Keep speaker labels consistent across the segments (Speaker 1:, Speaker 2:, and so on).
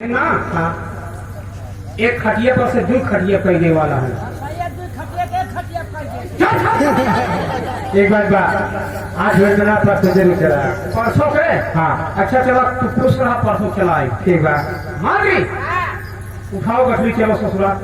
Speaker 1: ना। हाँ, एक खटिया पर से दो खटिया पैने वाला है। एक बात आज वेदना पर तुझे नहीं चला परसों करे। हाँ अच्छा चला तू खुश रहा परसों चलाए ठीक बात मान गई। उठाओ गठरी चलो ससुराल।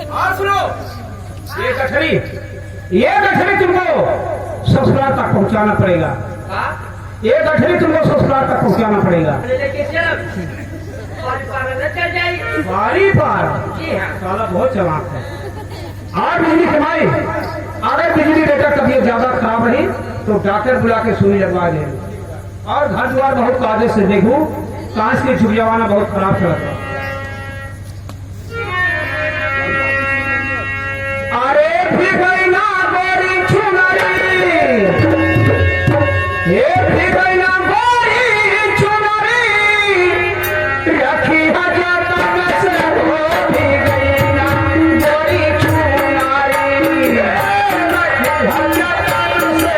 Speaker 1: और सुनो ये गठरी तुमको ससुराल तक पहुंचाना पड़ेगा। ये गठरी तुमको ससुराल तक पहुंचाना पड़ेगा। बारी पार साला बहुत चलाक है। और बिजली कमाई अगर बिजली रेटर तबीयत ज्यादा खराब रही तो डॉक्टर बुला के सुई लगवा दे। और घर द्वार बहुत कायदे से देखूं कांच की झुक जवाना बहुत खराब चलता। अरे भी गई ना गोरी चुनरी ये भी गई ना गोरी चुनरी रखी हजार तक से हो भी गई ना गोरी चुनरी रखी हजार तक से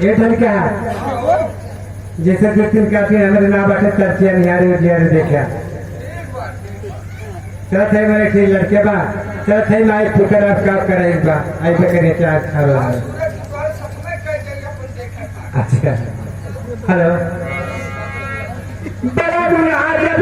Speaker 1: ये धन क्या है जैसे दो तीन कहते हैं हमारे ना बैठे चर्चिया निहारी उजियारी देखा चल थे मेरे ठीक लड़के बा चल थे माई फिकर अब काम करे बा आई पे करे चार खा अच्छा हेलो बड़ा दुनिया जब